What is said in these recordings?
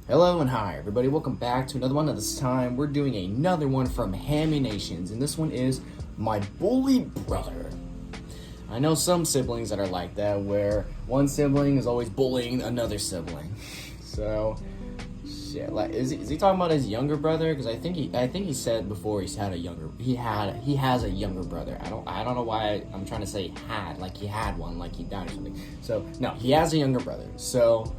Hello and hi everybody, welcome back to another one. This time we're doing another one from Haminations, and this one is My Bullied Brother. I know some siblings that are like that, where one sibling is always bullying another sibling. So, shit, like, is he talking about his younger brother? Because I think he said before he has a younger brother. I don't know why I'm trying to say had, like he had one, like he died or something. So no, he has a younger brother. So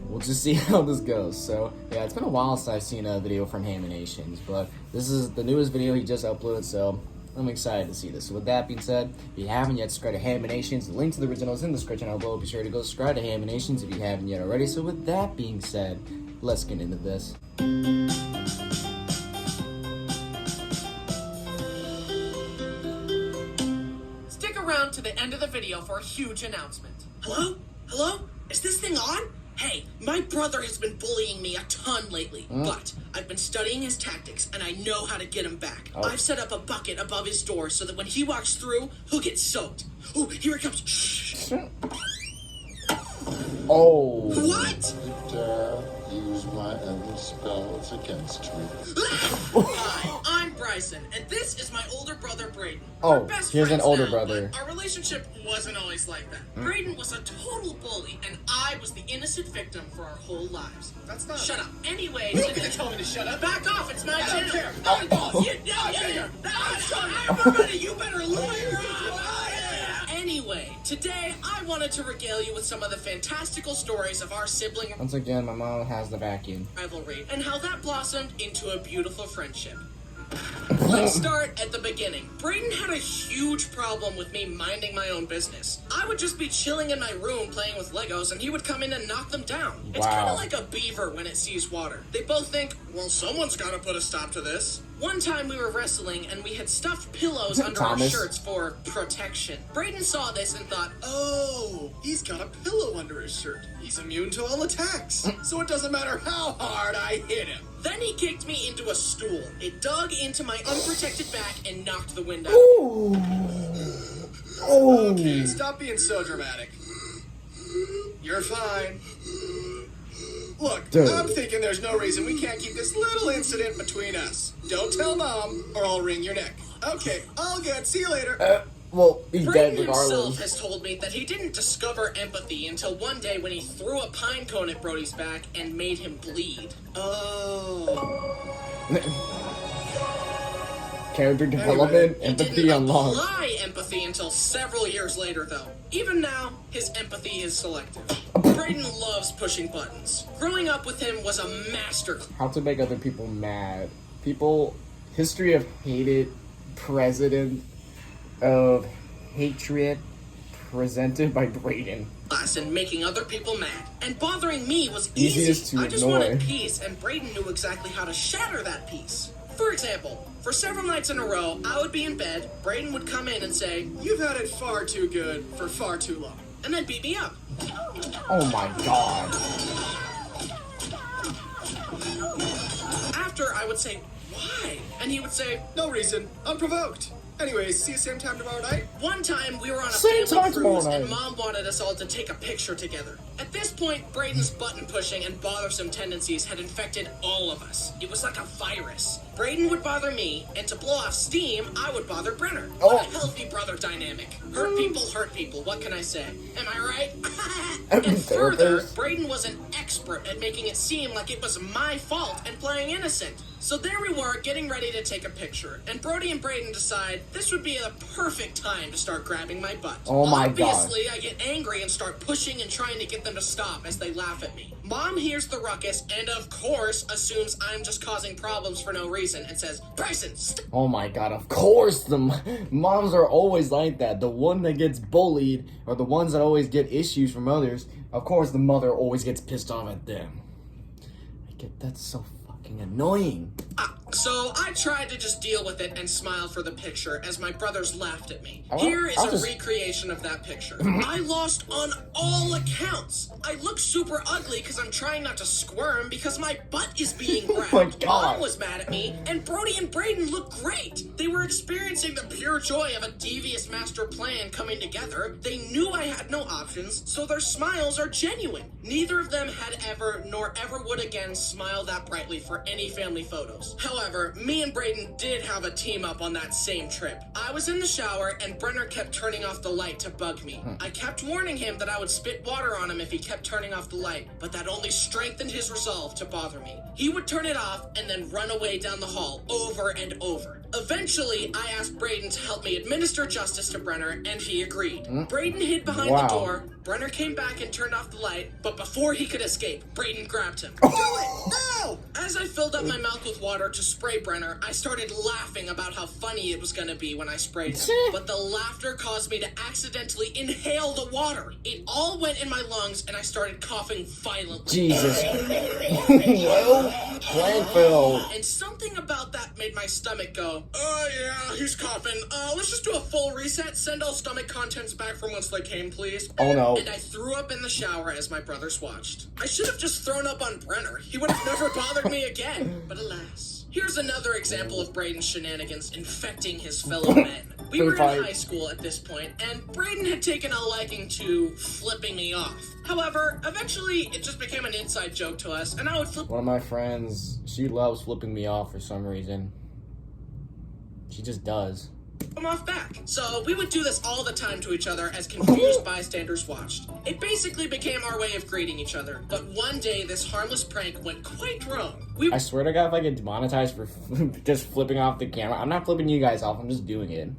we'll just see how this goes. So yeah, it's been a while since I've seen a video from Haminations, but this is the newest video he just uploaded, so I'm excited to see this. So with that being said, if you haven't yet subscribed to Haminations, the link to the original is in the description down below. Be sure to go subscribe to Haminations if you haven't yet already. So with that being said, let's get into this. Stick around to the end of the video for a huge announcement. Hello? Hello? Is this thing on? Hey, my brother has been bullying me a ton lately, but I've been studying his tactics and I know how to get him back. I've set up a bucket above his door so that when he walks through, he'll get soaked. Oh, here it comes. Shh. Oh. What? Use my endless spells against me. Hi, I'm Bryson, and this is my older brother, Brayden. Oh, We're best he has an friends older now, brother. but our relationship wasn't always like that. Brayden was a total bully, and I was the innocent victim for our whole lives. That's not... Shut up. Anyway... You're not gonna tell me to shut up. Back off, it's my channel. Care. I'm boss. Everybody, you better lawyer. Anyway, today I wanted to regale you with some of the fantastical stories of our sibling Once again, my mom has the vacuum. rivalry and how that blossomed into a beautiful friendship. Let's start at the beginning. Brayden had a huge problem with me minding my own business. I would just be chilling in my room playing with Legos and he would come in and knock them down. It's kind of like a beaver when it sees water. They both think, well, someone's got to put a stop to this. One time we were wrestling and we had stuffed pillows under our shirts for protection. Brayden saw this and thought, oh, he's got a pillow under his shirt. He's immune to all attacks. So it doesn't matter how hard I hit him. Then he kicked me into a stool. It dug into my unprotected back and knocked the wind out. Ooh. Oh. Okay, stop being so dramatic. You're fine. Look, Dude. I'm thinking there's no reason we can't keep this little incident between us. Don't tell Mom, or I'll wring your neck. Okay, all good. See you later. Well, he's dead Brayden himself regardless. has told me that he didn't discover empathy until one day when he threw a pine cone at Brody's back and made him bleed. Oh. Character development, He empathy didn't unlocked. apply empathy until several years later, though. Even now, his empathy is selective. Brayden loves pushing buttons. Growing up with him was a master. How to make other people mad. History of hated president of hatred presented by Brayden. Class and making other people mad. And bothering me was Easiest easy. to I just ignore. wanted peace, and Brayden knew exactly how to shatter that peace. For example, for several nights in a row, I would be in bed, Brayden would come in and say, "You've had it far too good for far too long," and then beat me up. Oh my god. After, I would say, "Why?" And he would say, "No reason, unprovoked. Anyways, see you same time tomorrow night." One time, we were on a Same family time tomorrow cruise, and night. Mom wanted us all to take a picture together. At this point, Brayden's button-pushing and bothersome tendencies had infected all of us. It was like a virus. Brayden would bother me, and to blow off steam, I would bother Brenner. What a healthy brother dynamic. Hurt people, what can I say? Am I right? And further, Brayden was an expert at making it seem like it was my fault and playing innocent. So there we were, getting ready to take a picture, and Brody and Brayden decide this would be the perfect time to start grabbing my butt. Oh my god. Obviously, I get angry and start pushing and trying to get them to stop as they laugh at me. Mom hears the ruckus and, of course, assumes I'm just causing problems for no reason and says, "Bryson, stop." Oh my god, of course the moms are always like that. The one that gets bullied, or the ones that always get issues from others, of course the mother always gets pissed off at them. I get that's so fucking annoying. So I tried to just deal with it and smile for the picture as my brothers laughed at me. Well, Here is I'll a just- recreation of that picture. I lost on all accounts. I look super ugly because I'm trying not to squirm because my butt is being grabbed. Oh my God. Mom was mad at me, and Brody and Braden looked great. They were experiencing the pure joy of a devious master plan coming together. They knew I had no options, so their smiles are genuine. Neither of them had ever, nor ever would again, smile that brightly for any family photos. However, me and Braden did have a team up on that same trip. I was in the shower, and Brenner kept turning off the light to bug me. I kept warning him that I would spit water on him if he kept turning off the light, but that only strengthened his resolve to bother me. He would turn it off and then run away down the hall over and over. Eventually, I asked Braden to help me administer justice to Brenner, and he agreed. Braden hid behind Wow. the door. Brenner came back and turned off the light, but before he could escape, Braden grabbed him. Oh. Do it! No! As I filled up my mouth with water to spray Brenner, I started laughing about how funny it was gonna be when I sprayed him. But the laughter caused me to accidentally inhale the water. It all went in my lungs, and I started coughing violently. Jesus. Well, blank failed. And something about that made my stomach go, oh yeah, he's coughing. Let's just do a full reset. Send all stomach contents back from whence they came, please. Oh no. And I threw up in the shower as my brothers watched. I should have just thrown up on Brenner. He would have never bothered me again. But alas. Here's another example of Braden's shenanigans infecting his fellow men. We were in high school at this point, and Braden had taken a liking to flipping me off. However, eventually it just became an inside joke to us, and I would flip One of my friends, she loves flipping me off for some reason. She just does. him off back. So we would do this all the time to each other as confused bystanders watched. It basically became our way of greeting each other. But one day, this harmless prank went quite wrong. I swear to God, if I get demonetized for just flipping off the camera, I'm not flipping you guys off, I'm just doing it.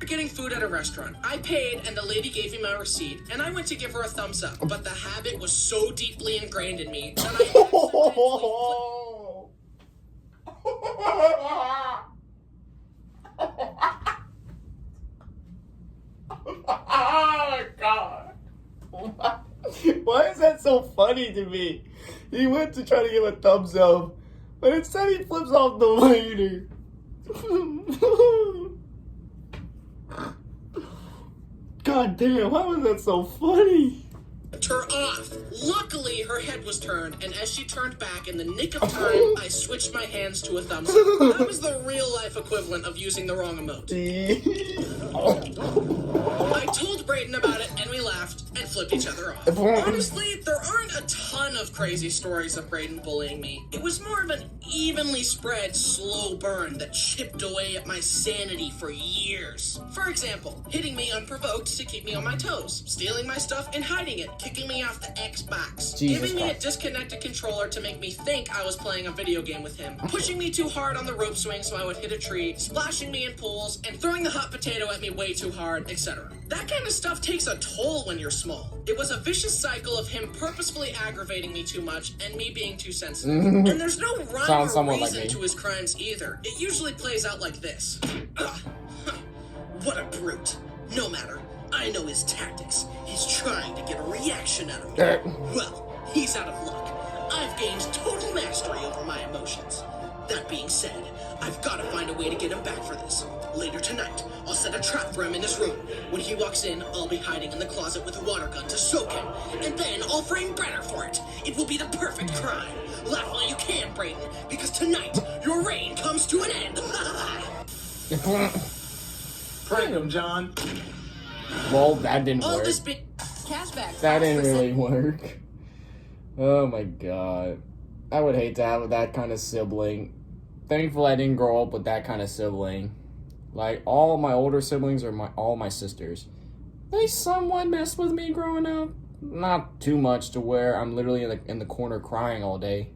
We're getting food at a restaurant. I paid, and the lady gave me my receipt, and I went to give her a thumbs up. But the habit was so deeply ingrained in me that I accidentally Oh my God. Why is that so funny to me? He went to try to give a thumbs up, but instead he flips off the waiter. God damn, why was that so funny? her off. Luckily, her head was turned, and as she turned back in the nick of time, I switched my hands to a thumbs up. That was the real-life equivalent of using the wrong emote. I told Brayden about it, and we laughed and flipped each other off. Honestly, there aren't a ton of crazy stories of Brayden bullying me. It was more of an evenly spread, slow burn that chipped away at my sanity for years. For example, hitting me unprovoked to keep me on my toes, stealing my stuff and hiding it, kicking me off the Xbox, giving me a disconnected controller to make me think I was playing a video game with him, pushing me too hard on the rope swing so I would hit a tree, splashing me in pools, and throwing the hot potato at me way too hard, etc. That kind of stuff takes a toll when you're small. It was a vicious cycle of him purposefully aggravating me too much and me being too sensitive. And there's no rhyme or reason to his crimes either. It usually plays out like this. What a brute. No matter. I know his tactics. He's trying to get a reaction out of me. Well, he's out of luck. I've gained total mastery over my emotions. That being said, I've got to find a way to get him back for this. Later tonight, I'll set a trap for him in his room. When he walks in, I'll be hiding in the closet with a water gun to soak him. And then I'll frame Brenner for it. It will be the perfect crime. Laugh while you can, Brayden, because tonight, your reign comes to an end. Prank him, John. Well, that didn't All work. this big cashback. That didn't really work. Oh my God. I would hate to have that kind of sibling. Thankful I didn't grow up with that kind of sibling. Like, all my older siblings are all my sisters. They somewhat messed with me growing up. Not too much to where I'm literally in the corner crying all day.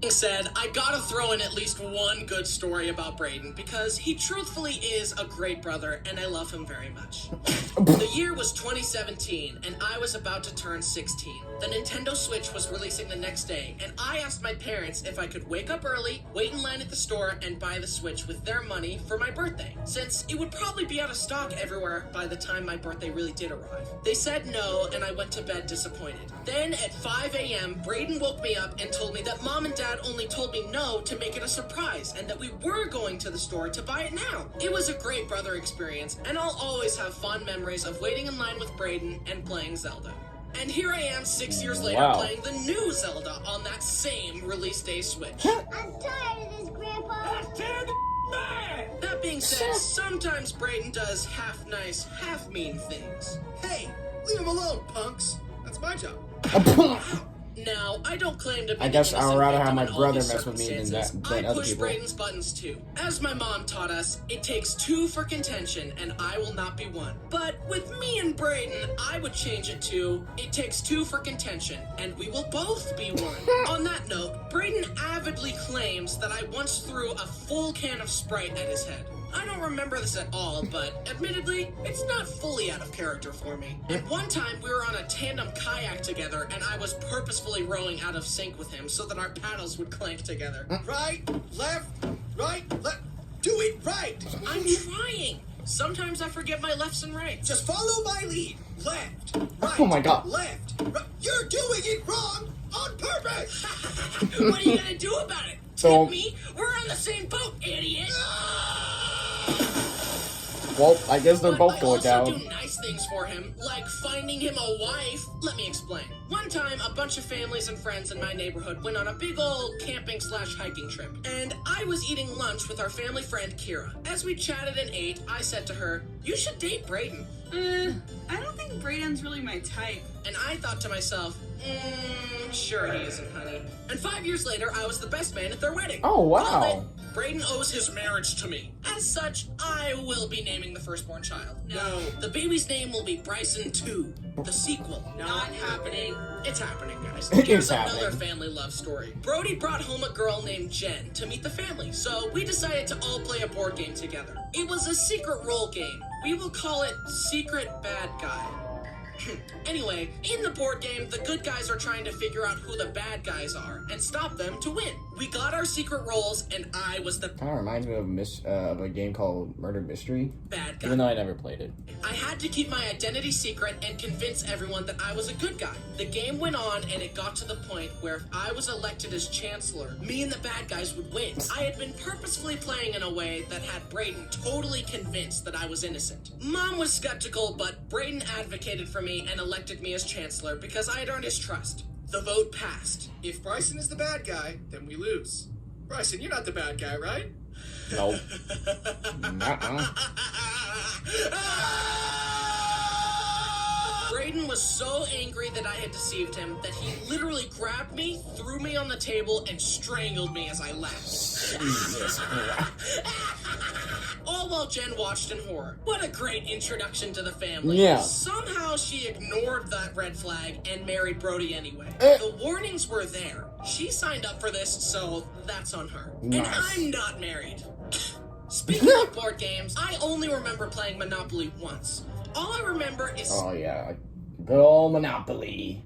Said, I gotta throw in at least one good story about Brayden because he truthfully is a great brother and I love him very much. The year was 2017 and I was about to turn 16. The Nintendo Switch was releasing the next day and I asked my parents if I could wake up early, wait in line at the store, and buy the Switch with their money for my birthday, since it would probably be out of stock everywhere by the time my birthday really did arrive. They said no and I went to bed disappointed. Then at 5 a.m., Brayden woke me up and told me that Mom and Dad dad only told me no to make it a surprise and that we were going to the store to buy it now. It was a great brother experience, and I'll always have fond memories of waiting in line with Braden and playing Zelda. And here I am 6 years later playing the new Zelda on that same release day Switch. I'm tired of this, Grandpa. That being said, sometimes Braden does half nice, half mean things. Hey, leave him alone, punks. That's my job. Now, I don't claim to be I guess the I would rather innocent have my victim in all brother these mess with me than circumstances. than I other push people. Braden's buttons too. As my mom taught us, it takes two for contention, and I will not be one. But with me and Braden, I would change it to, it takes two for contention, and we will both be one. On that note, Braden avidly claims that I once threw a full can of Sprite at his head. I don't remember this at all, but admittedly, it's not fully out of character for me. And one time, we were on a tandem kayak together, and I was purposefully rowing out of sync with him so that our paddles would clank together. Right, left, do it right. I'm trying. Sometimes I forget my lefts and rights. Just follow my lead. Left, right. Oh my God. Left, right. You're doing it wrong on purpose. What are you gonna do about it? So- Tip me? We're on the same boat, idiot. Well, I guess they're But both I going also down. do nice things for him, like finding him a wife. Let me explain. One time, a bunch of families and friends in my neighborhood went on a big old camping/hiking trip, and I was eating lunch with our family friend Kira. As we chatted and ate, I said to her, "You should date Braden." I don't think Braden's really my type. And I thought to myself, sure he isn't, honey. And 5 years later, I was the best man at their wedding. Oh, wow. Call it, Braden owes his marriage to me. As such, I will be naming the firstborn child. No. The baby's name will be Bryson 2, the sequel. Not happening. It's happening, guys. It Here's is another happening. family love story. Brody brought home a girl named Jen to meet the family, so we decided to all play a board game together. It was a secret role game. We will call it Secret Bad Guy. Anyway, in the board game, the good guys are trying to figure out who the bad guys are and stop them to win. We got our secret roles, and I was the Kind of reminds me of a game called Murder Mystery, bad guy. even though I never played it. I had to keep my identity secret and convince everyone that I was a good guy. The game went on, and it got to the point where if I was elected as chancellor, me and the bad guys would win. I had been purposefully playing in a way that had Braden totally convinced that I was innocent. Mom was skeptical, but Braden advocated for me and elected me as chancellor because I had earned his trust. The vote passed. If Bryson is the bad guy, then we lose. Bryson, you're not the bad guy, right? Nope. Nuh-uh. Braden was so angry that I had deceived him that he literally grabbed me, threw me on the table, and strangled me as I laughed. Jesus Christ. All while Jen watched in horror. What a great introduction to the family. Yeah. Somehow she ignored that red flag and married Brody anyway. Eh. The warnings were there. She signed up for this, so that's on her. And Nice. I'm not married. Speaking of board games, I only remember playing Monopoly once. All I remember is Oh yeah, good old Monopoly.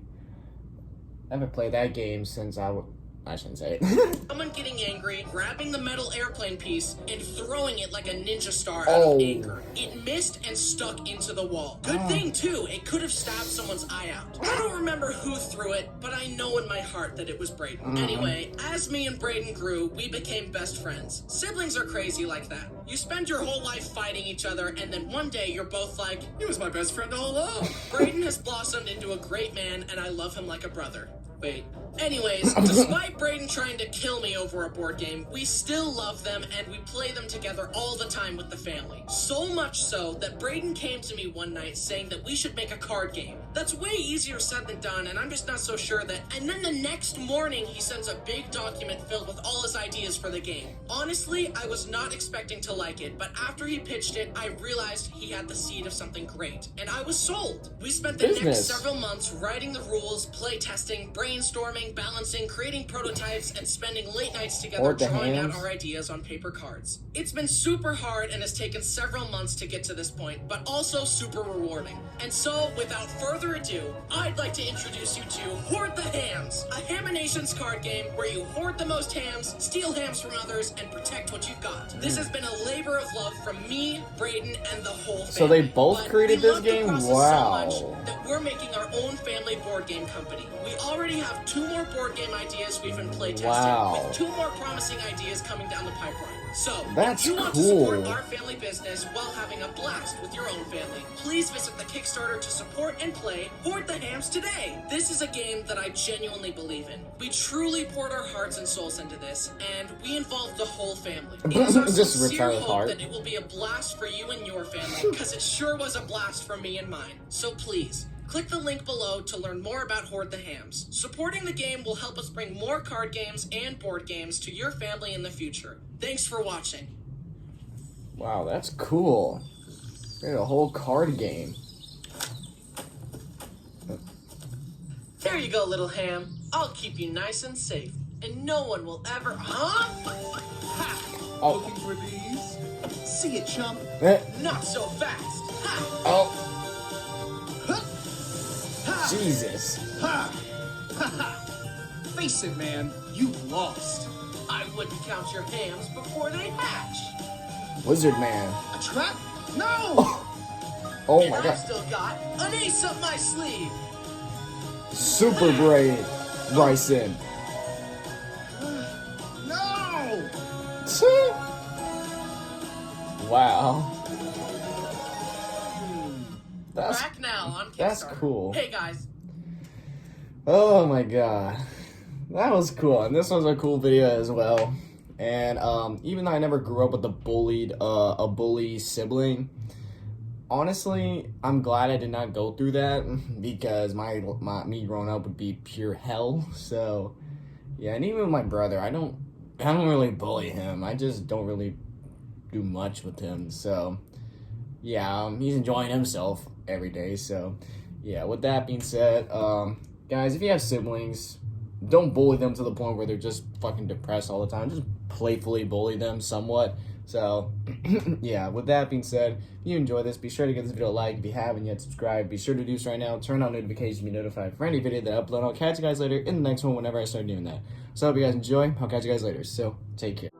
I haven't played that game since I shouldn't say it. someone getting angry, grabbing the metal airplane piece, and throwing it like a ninja star out Oh. of anger. It missed and stuck into the wall. Good thing, too, it could have stabbed someone's eye out. I don't remember who threw it, but I know in my heart that it was Braden. Anyway, as me and Braden grew, we became best friends. Siblings are crazy like that. You spend your whole life fighting each other, and then one day you're both like, He was my best friend all along. Braden has blossomed into a great man, and I love him like a brother. Wait. Anyways, despite Braden trying to kill me over a board game, we still love them and we play them together all the time with the family. So much so that Braden came to me one night saying that we should make a card game. That's way easier said than done, and I'm just not so sure that. And then the next morning, he sends a big document filled with all his ideas for the game. Honestly, I was not expecting to like it, but after he pitched it, I realized he had the seed of something great, and I was sold. We spent the next Business. several months writing the rules, play testing, brainstorming, balancing, creating prototypes, and spending late nights together Or the drawing hands. out our ideas on paper cards. It's been super hard and has taken several months to get to this point, but also super rewarding. And so, without further ado, I'd like to introduce you to Hoard the Hams, a Haminations card game where you hoard the most hams, steal hams from others, and protect what you've got. This has been a labor of love from me, Braden, and the whole family. So they both But created we this love the game? process Wow. so much that we're making our own family board game company. We already already have 2 more board game ideas we've been playtesting, Wow. with 2 more promising ideas coming down the pipeline. So, That's if you want to support cool. our family business while having a blast with your own family, please visit the Kickstarter to support and play Hoard the Hams today. This is a game that I genuinely believe in. We truly poured our hearts and souls into this, and we involved the whole family. It is our Just sincere retarded hope heart. that it will be a blast for you and your family, because it sure was a blast for me and mine. So please, click the link below to learn more about Hoard the Hams. Supporting the game will help us bring more card games and board games to your family in the future. Thanks for watching. Wow, that's cool. They had a whole card game. There you go, little ham. I'll keep you nice and safe, and no one will ever... Huh? Ha! Oh. Looking for these? See it, chump. Eh. Not so fast. Ha! Oh, Ha! Jesus. Ha! Ha ha! Face it, man. You've lost. I wouldn't count your hams before they hatch. Wizard Man. A trap? No! Oh And my I've god. still got an ace up my sleeve. Super brave. Bryson. No! Wow. That's Back now on Kickstarter. that's cool. Hey guys, Oh my god. That was cool. And this was a cool video as well. And even though I never grew up with a bully sibling, honestly, I'm glad I did not go through that, because me growing up would be pure hell. So yeah, and even with my brother, I don't really bully him. I just don't really do much with him. So yeah, he's enjoying himself every day. So yeah, with that being said, guys, if you have siblings, don't bully them to the point where they're just fucking depressed all the time. Just playfully bully them somewhat. So yeah, with that being said, if you enjoy this, be sure to give this video a like. If you haven't yet subscribed, be sure to do so right now. Turn on notifications to be notified for any video that I upload. I'll catch you guys later in the next one whenever I start doing that. So I hope you guys enjoy. I'll catch you guys later. So take care.